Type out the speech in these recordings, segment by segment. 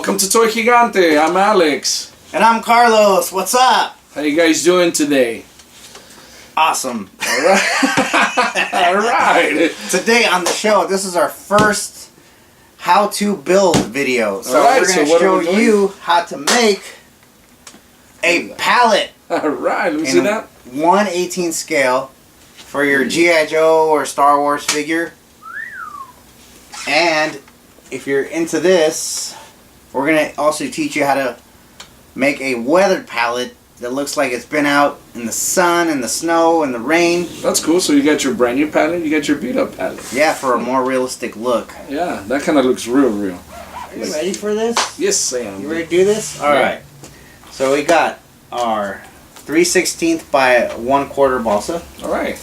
Welcome to Toy Gigante. I'm Alex. And I'm Carlos. What's up? How you guys doing today? Awesome. Alright. Alright. Today on the show, this is our first how to build video. So Alright, we're going to show you how to make a pallet. Alright, let me see that. 1/18 scale for your G.I. Joe or Star Wars figure. And if you're into this, we're going to also teach you how to make a weathered pallet that looks like it's been out in the sun and the snow and the rain. That's cool. So you got your brand new pallet, you got your beat up pallet. Yeah, for a more realistic look. Yeah, that kind of looks real. Are you ready for this? Yes, I am. You ready to do this? Alright. So we got our 3/16 by 1/4 balsa. Alright.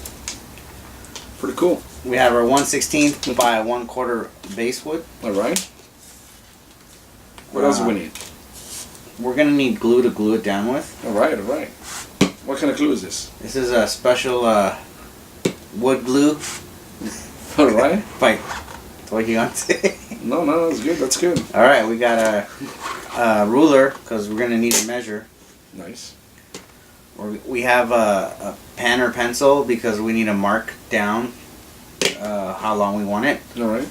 Pretty cool. We have our 1/16 by 1/4 basswood. Alright. What else do we need? We're going to need glue to glue it down with. Alright, alright. What kind of glue is this? This is a special wood glue. Alright. By Toy Gigante. No, that's good. That's good. Alright, we got a ruler because we're going to need to measure. Nice. We have a pen or pencil because we need to mark down how long we want it. Alright.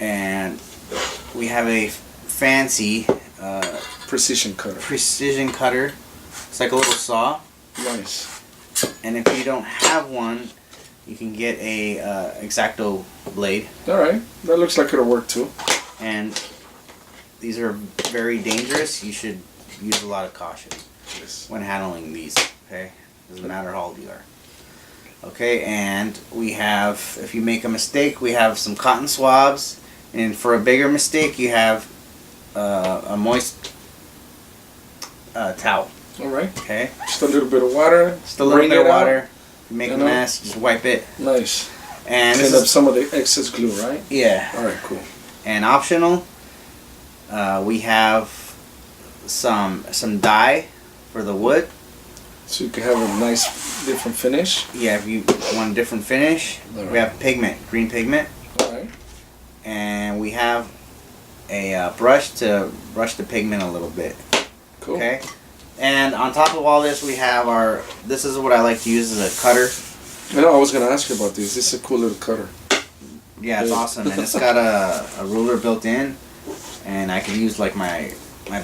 And we have a fancy Precision cutter. precision cutter. It's like a little saw. Nice. And if you don't have one, you can get a X-acto blade. Alright. That looks like it'll work too. And these are very dangerous. You should use a lot of caution when handling these. Okay? Doesn't matter how old you are. Okay, and we have, if you make a mistake, we have some cotton swabs. And for a bigger mistake, you have a moist towel. Alright. Okay? Just a little bit of water. Just a little bit of water. Out. You make a mess, just wipe it. Nice. And clean up some of the excess glue, right? Yeah. Alright, cool. And optional, we have some dye for the wood. So you can have a nice different finish. Yeah, if you want a different finish. Right. We have pigment, green pigment. Alright. And we have a brush to brush the pigment a little bit. Cool. Okay? And on top of all this, we have this is what I like to use as a cutter. I know, I was going to ask you about this. This is a cool little cutter. Yeah, it's awesome. And it's got a ruler built in. And I can use like my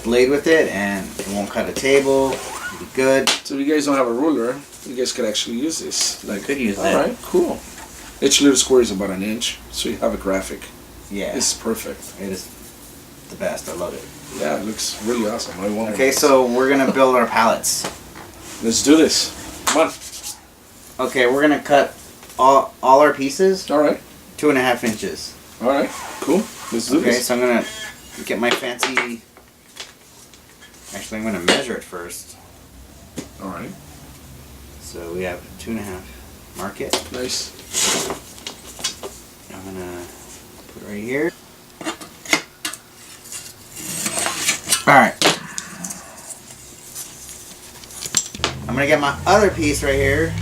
blade with it, and it won't cut a table. It'll be good. So if you guys don't have a ruler, you guys could actually use this. Like, could use it. Alright, cool. Each little square is about 1 inch, so you have a graphic. Yeah. This is perfect. It is the best. I love it. Yeah, it looks really awesome. I want Okay, so we're going to build our pallets. Let's do this. Come on. Okay, we're going to cut all our pieces Alright. 2.5 inches. Alright, cool. Let's do Okay, this. so I'm going to get my fancy... Actually, I'm going to measure it first. Alright. So we have 2.5. Mark it. Nice. I'm going to put it right here. Alright. I'm going to get my other piece right here.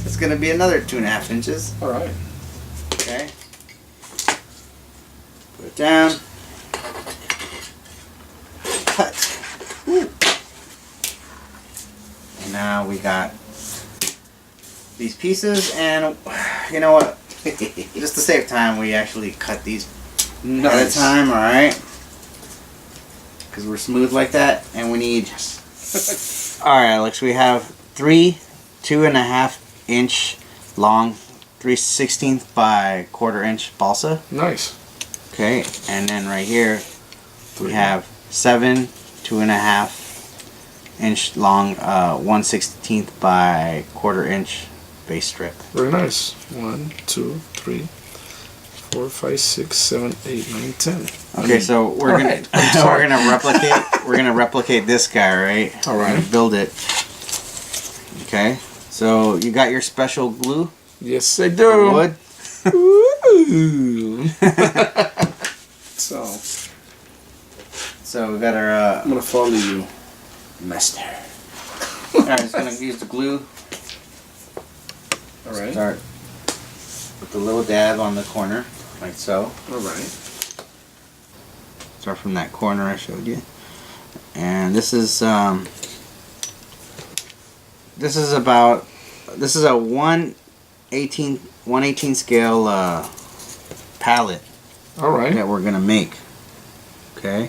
It's going to be another 2.5 inches. Alright. Okay. Put it down. Cut. Woo. And now we got these pieces, and you know what? Just to save time, we actually cut these at a time, alright? Because we're smooth like that, and we need... Alright, Alex, we have 3 2.5 inch long 3/16 by 1/4 inch balsa. Nice. Okay, and then right here we have 7 2.5 inch long 1/16 by 1/4 inch base strip. Very nice. 1, 2, 3, 4, 5, 6, 7, 8, 9, 10. Okay, so we're gonna replicate this guy, right? All right. We're gonna build it. Okay, so you got your special glue? Yes, I do. Wood. Ooh. So we got our. I'm gonna follow you, master. Alright, just gonna use the glue. Alright. Start with the little dab on the corner, like so. Alright. Start from that corner I showed you. And this is about, this is a 1/18 scale pallet. Alright. That we're gonna make. Okay.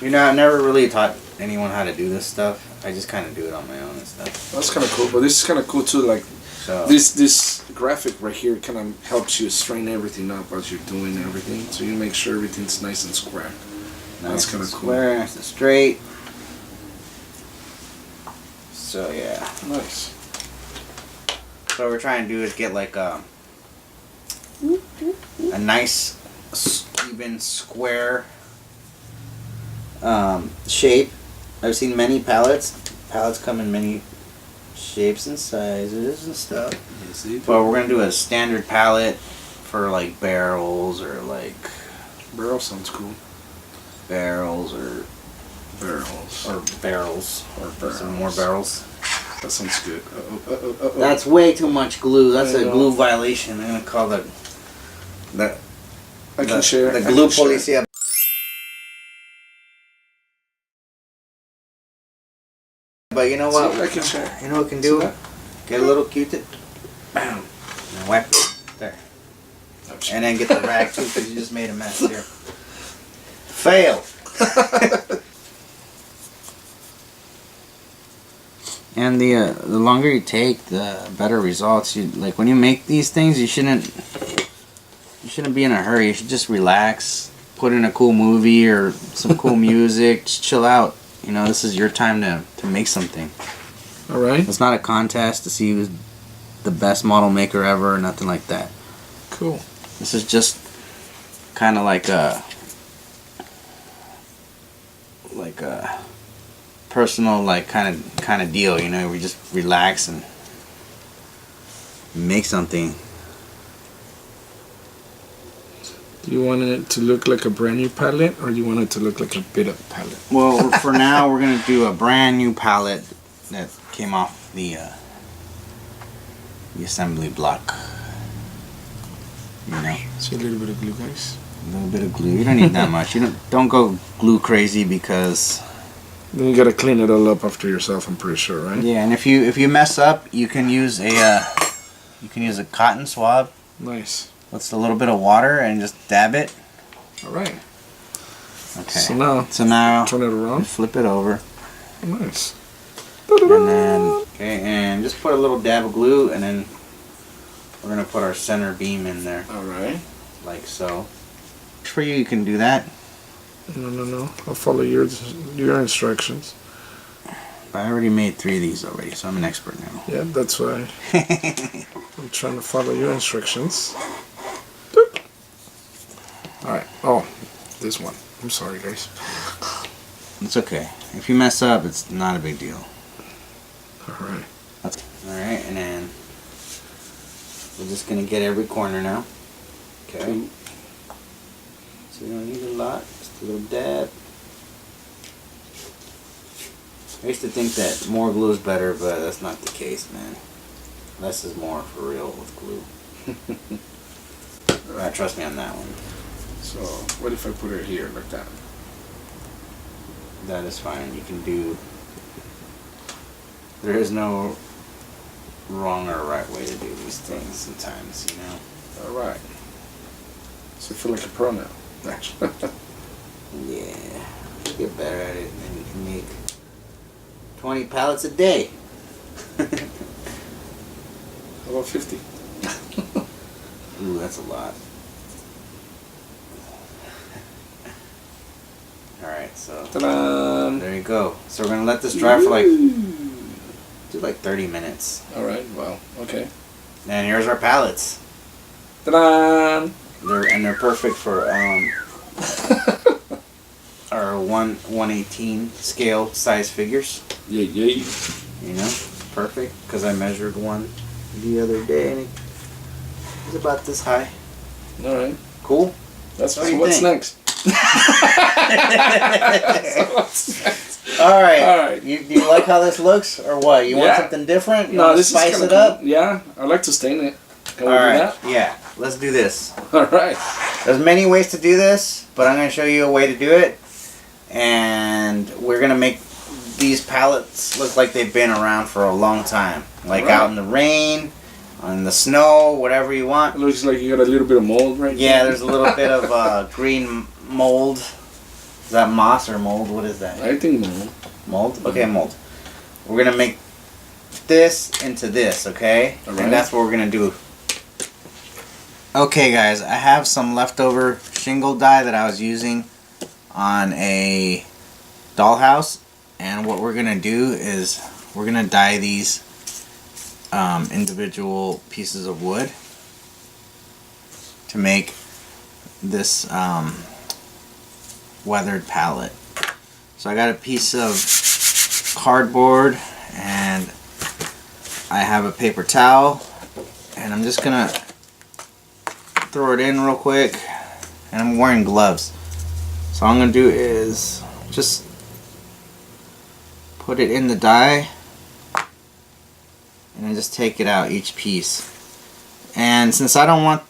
You know, I've never really taught anyone how to do this stuff. I just kind of do it on my own and stuff. That's kind of cool, but this is kind of cool too. Like, so this graphic right here kind of helps you straighten everything up as you're doing everything. So you make sure everything's nice and square. That's kind of cool. Square, nice and straight. So yeah. Nice. So what we're trying to do is get like a nice, even square shape. I've seen many pallets. Pallets come in many shapes and sizes and stuff. But we're gonna do a standard pallet for like barrels or like. Barrel sounds cool. Barrels or barrels. Some more barrels. That sounds good. That's way too much glue. That's a glue violation. I'm gonna call the glue policia. But you know what? I can share. You know what we can do? Get a little Q-tip. Bam. And wipe it. There. And then get the rag too, because you just made a mess here. Fail. And the longer you take, the better results. You like when you make these things, you shouldn't be in a hurry. You should just relax, put in a cool movie or some cool music, just chill out. You know, this is your time to make something. All right. It's not a contest to see who's the best model maker ever or nothing like that. Cool. This is just kind of like a personal kind of deal, you know. We just relax and make something. Do you want it to look like a brand new palette, or do you want it to look like a bit up palette? Well, for now we're gonna do a brand new palette that came off the assembly block. You know. See a little bit of glue, guys. A little bit of glue. You don't need that much. You don't go glue crazy because. Then you gotta clean it all up after yourself. I'm pretty sure, right? Yeah, and if you mess up, you can use a cotton swab. Nice. With a little bit of water and just dab it. All right. Okay. So now turn it around. Flip it over. Nice. And then and just put a little dab of glue, and then we're gonna put our center beam in there. All right. Like so. For you, you can do that. No. I'll follow your instructions. I already made 3 of these already, so I'm an expert now. Yeah, that's why I'm trying to follow your instructions. Doop. All right. Oh, this one. I'm sorry, guys. It's okay. If you mess up, it's not a big deal. All right. Alright, and then we're just going to get every corner now. Okay. So you don't need a lot, just a little dab. I used to think that more glue is better, but that's not the case, man. Less is more for real with glue. Trust me on that one. So, what if I put it here like that? That is fine. You can do... There is no wrong or right way to do these things sometimes, you know? Alright. So I feel like a pro now. Yeah. Get better at it, and then you can make 20 pallets a day. How about 50? Ooh, that's a lot. Alright, so Ta-da! there you go. So we're gonna let this dry for like 30 minutes. Alright, wow, okay. And here's our pallets. Ta-da! They're perfect for our 1/18 scale size figures. Yeah. You know, perfect, because I measured one the other day and it was about this high. Alright. Cool? That's what's next? Alright. Do you like how this looks, or what? You want something different? You want to spice it up? Yeah, I like to stain it. Can we do Alright, that? yeah. let's do this. Alright. There's many ways to do this, but I'm going to show you a way to do it. And we're going to make these pallets look like they've been around for a long time. Like out in the rain, on the snow, whatever you want. It looks like you got a little bit of mold right Yeah, there. there's a little bit of green mold. Is that moss or mold? What is that? I think mold. Mold? Okay, mold. We're going to make this into this, okay? Alright. And that's what we're going to do. Okay guys, I have some leftover shingle dye that I was using on a dollhouse. And what we're going to do is we're going to dye these individual pieces of wood to make this weathered pallet. So I got a piece of cardboard and I have a paper towel, and I'm just gonna throw it in real quick, and I'm wearing gloves. So all I'm gonna do is just put it in the dye and then just take it out each piece. And since I don't want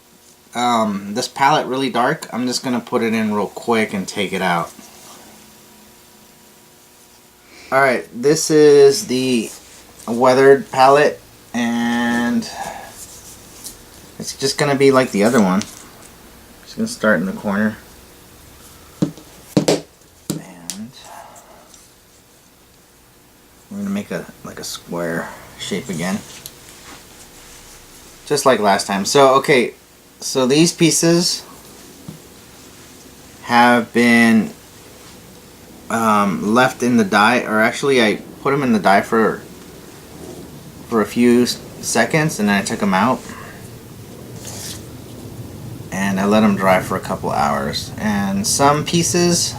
this palette really dark, I'm just gonna put it in real quick and take it out. Alright, this is the weathered palette, and it's just gonna be like the other one. Just gonna start in the corner. And we're gonna make a square shape again. Just like last time. So okay, so these pieces have been left in the dye, or actually I put them in the dye for a few seconds, and then I took them out and I let them dry for a couple hours. And some pieces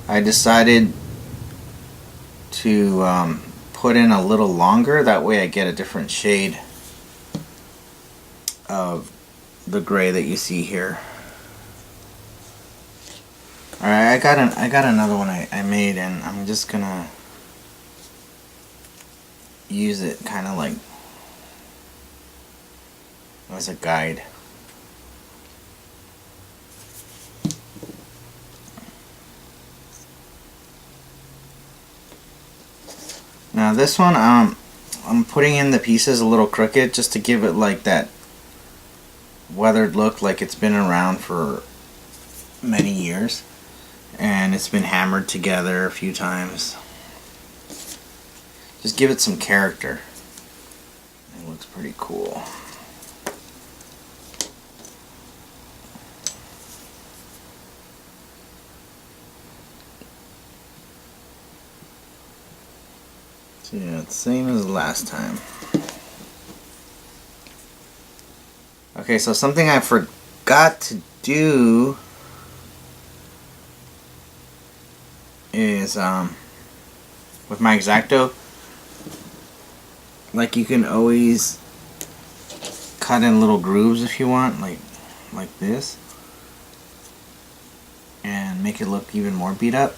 I decided to put in a little longer, that way I get a different shade of the gray that you see here. Alright, I got another one I made, and I'm just gonna use it kind of like as a guide. Now this one, I'm putting in the pieces a little crooked just to give it like that weathered look, like it's been around for many years and it's been hammered together a few times. Just give it some character. It looks pretty cool. So yeah, it's the same as last time. Okay, so something I forgot to do is with my X-acto, like you can always cut in little grooves if you want, like this, and make it look even more beat up.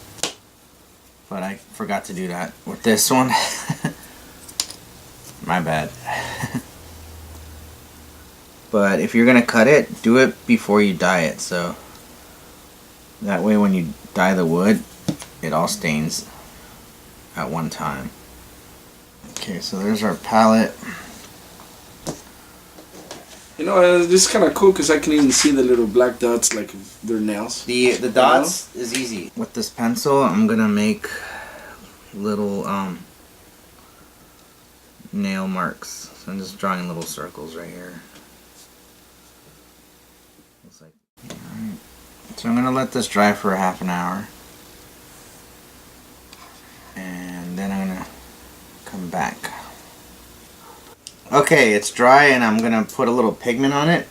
But I forgot to do that with this one. My bad. But if you're gonna cut it, do it before you dye it, so that way when you dye the wood, it all stains at one time. Okay, so there's our palette. You know, this is kind of cool because I can even see the little black dots like they're nails. The dots is easy. With this pencil, I'm gonna make little nail marks. So I'm just drawing little circles right here. Looks like, alright. So I'm gonna let this dry for a half an hour, and then I'm gonna come back. Okay, it's dry, and I'm gonna put a little pigment on it.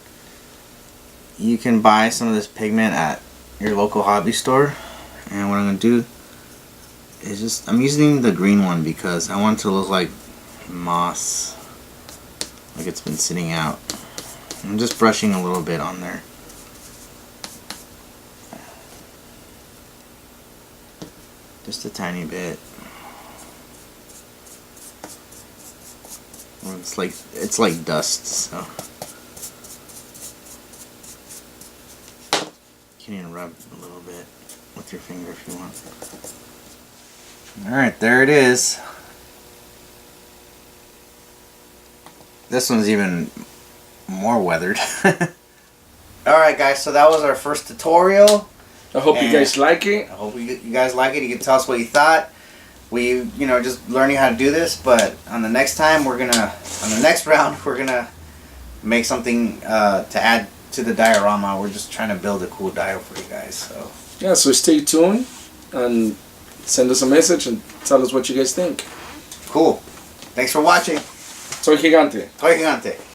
You can buy some of this pigment at your local hobby store, and what I'm gonna do is just, I'm using the green one because I want it to look like moss, like it's been sitting out. I'm just brushing a little bit on there. Just a tiny bit. It's like dust, so. can even rub a little bit with your finger if you want. Alright, there it is. This one's even more weathered. Alright guys, so that was our first tutorial. I hope you guys like it. I hope you guys like it. You can tell us what you thought. We, just learning how to do this, but on the next time on the next round, we're gonna make something to add to the diorama. We're just trying to build a cool dio for you guys. So yeah, so stay tuned and send us a message and tell us what you guys think. Cool. Thanks for watching. Soy Gigante. Soy Gigante.